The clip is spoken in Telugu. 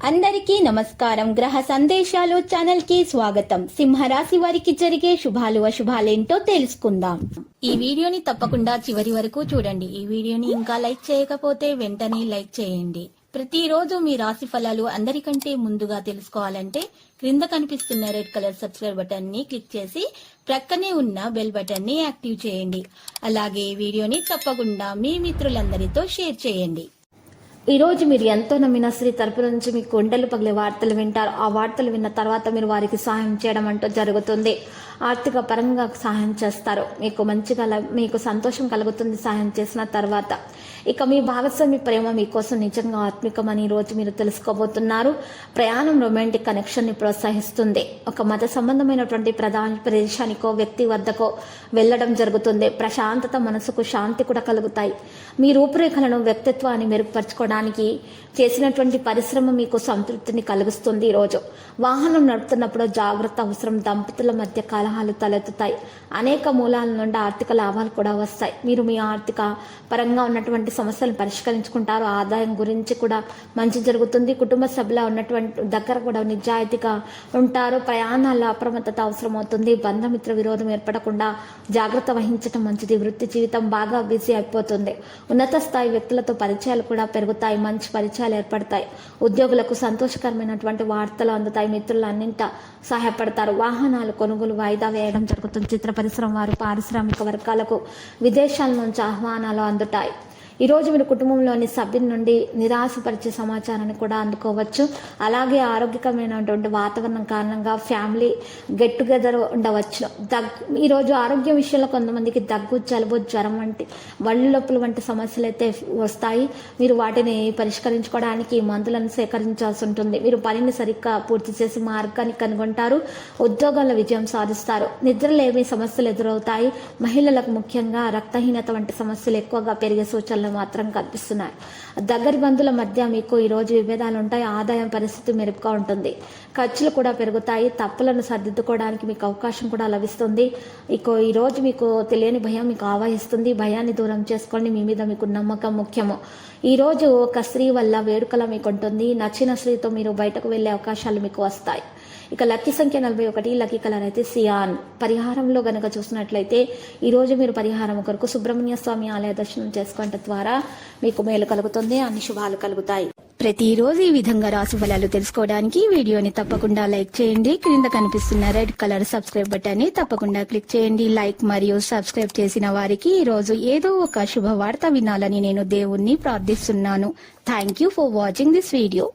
అందరికీ నమస్కారం. గ్రహ సందేశాలు ఛానల్ కి స్వాగతం. సింహరాశి వారికి జరిగే శుభాలు అశుభాలేంటో తెలుసుకుందాం. ఈ వీడియోని తప్పకుండా చివరి వరకు చూడండి. ఈ వీడియోని ఇంకా లైక్ చేయకపోతే వెంటనే లైక్ చేయండి. ప్రతిరోజు మీ రాశి ఫలాలు అందరికంటే ముందుగా తెలుసుకోవాలంటే క్రింద కనిపిస్తున్న రెడ్ కలర్ సబ్స్క్రైబ్ బటన్ ని క్లిక్ చేసి ప్రక్కనే ఉన్న బెల్ బటన్ ని యాక్టివ్ చేయండి. అలాగే వీడియోని తప్పకుండా మీ మిత్రులందరితో షేర్ చేయండి. ఈ రోజు మీరు ఎంతో నమ్మిన స్త్రీ తరపు నుంచి మీకు గుండెలు పగిలే వార్తలు వింటారు. ఆ వార్తలు విన్న తర్వాత మీరు వారికి సహాయం చేయడం అంటూ జరుగుతుంది. ఆర్థిక పరంగా సహాయం చేస్తారు. మీకు సంతోషం కలుగుతుంది సహాయం చేసిన తర్వాత. ఇక మీ భాగస్వామి ప్రేమ మీకోసం నిజంగా ఆత్మికమని ఈ రోజు మీరు తెలుసుకోబోతున్నారు. ప్రయాణం రొమాంటిక్ కనెక్షన్ ని ప్రోత్సహిస్తుంది. ఒక మత సంబంధమైనటువంటి ప్రదేశానికో వ్యక్తి వద్దకో వెళ్ళడం జరుగుతుంది. ప్రశాంతత, మనసుకు శాంతి కూడా కలుగుతాయి. మీ రూపురేఖలను వ్యక్తిత్వాన్ని మెరుగుపరచుకోవడానికి చేసినటువంటి పరిశ్రమ మీకు సంతృప్తిని కలిగిస్తుంది. ఈరోజు వాహనం నడుపుతున్నప్పుడు జాగ్రత్త అవసరం. దంపతుల మధ్య కలహాలు తలెత్తుతాయి. అనేక మూలాల నుండి ఆర్థిక లాభాలు కూడా వస్తాయి. మీరు మీ ఆర్థిక పరంగా ఉన్నటువంటి సమస్యలను పరిష్కరించుకుంటారు. ఆదాయం గురించి కూడా మంచి జరుగుతుంది. కుటుంబ సభ్యుల ఉన్నటువంటి దగ్గర కూడా నిజాయితీగా ఉంటారు. ప్రయాణాల్లో అప్రమత్తత అవసరం అవుతుంది. బంధమిత్ర విరోధం ఏర్పడకుండా జాగ్రత్త వహించడం మంచిది. వృత్తి జీవితం బాగా బిజీ అయిపోతుంది. ఉన్నత స్థాయి వ్యక్తులతో పరిచయాలు కూడా పెరుగుతాయి. మంచి పరిచయాలు ఏర్పడతాయి. ఉద్యోగులకు సంతోషకరమైనటువంటి వార్తలు అందుతాయి. మిత్రులు అన్నింట సహాయపడతారు. వాహనాలు కొనుగోలు వాయిదా వేయడం జరుగుతుంది. చిత్ర పరిశ్రమ వారు, పారిశ్రామిక వర్గాలకు విదేశాల నుంచి ఆహ్వానాలు అందుతాయి. ఈరోజు మీరు కుటుంబంలోని సభ్యుల నుండి నిరాశపరిచే సమాచారాన్ని కూడా అందుకోవచ్చు. అలాగే ఆరోగ్యకరమైనటువంటి వాతావరణం కారణంగా ఫ్యామిలీ గెట్ టుగెదర్ ఉండవచ్చు. ఈరోజు ఆరోగ్య విషయంలో కొంతమందికి దగ్గు, జలుబు, జ్వరం వంటి వళ్ళు నొప్పులు వంటి సమస్యలు అయితే వస్తాయి. మీరు వాటిని పరిష్కరించుకోవడానికి మందులను సేకరించాల్సి ఉంటుంది. మీరు పనిని సరిగ్గా పూర్తి చేసి మార్గాన్ని కనుగొంటారు. ఉద్యోగాల్లో విజయం సాధిస్తారు. నిద్రలేమి సమస్యలు ఎదురవుతాయి. మహిళలకు ముఖ్యంగా రక్తహీనత వంటి సమస్యలు ఎక్కువగా పెరిగే సూచనలు మాత్రం కనిపిస్తున్నాయి. దగ్గరి బంధువుల మధ్య మీకు ఈరోజు విభేదాలు ఉంటాయి. ఆదాయం పరిస్థితి మెరుగ్గా ఉంటుంది. ఖర్చులు కూడా పెరుగుతాయి. తప్పులను సర్దిద్దుకోవడానికి మీకు అవకాశం కూడా లభిస్తుంది. ఈరోజు మీకు తెలియని భయం మీకు ఆవహిస్తుంది. భయాన్ని దూరం చేసుకోండి. మీ మీద మీకు నమ్మకం ముఖ్యము. ఈరోజు ఒక స్త్రీ వల్ల వేడుకల మీకు ఉంటుంది. నచ్చిన స్త్రీతో మీరు బయటకు వెళ్లే అవకాశాలు మీకు వస్తాయి. ఇక లక్కీ సంఖ్య 41. లక్కీ కలర్ అయితే సియాన్. పరిహారంలో గనక చూసినట్లయితే ఈరోజు మీరు పరిహారం కొరకు సుబ్రహ్మణ్య స్వామి ఆలయ దర్శనం చేసుకోవడం ద్వారా మీకు మేలు కలుగుతుంది. అన్ని శుభాలు కలుగుతాయి. ప్రతిరోజు ఈ విధంగా రాశి ఫలాలు తెలుసుకోవడానికి వీడియోని తప్పకుండా లైక్ చేయండి. క్రింద కనిపిస్తున్న రెడ్ కలర్ సబ్స్క్రైబ్ బటన్ ని తప్పకుండా క్లిక్ చేయండి. లైక్ మరియు సబ్స్క్రైబ్ చేసిన వారికి ఈ రోజు ఏదో ఒక శుభవార్త వినాలని నేను దేవుణ్ణి ప్రార్థిస్తున్నాను. Thank you for watching this video.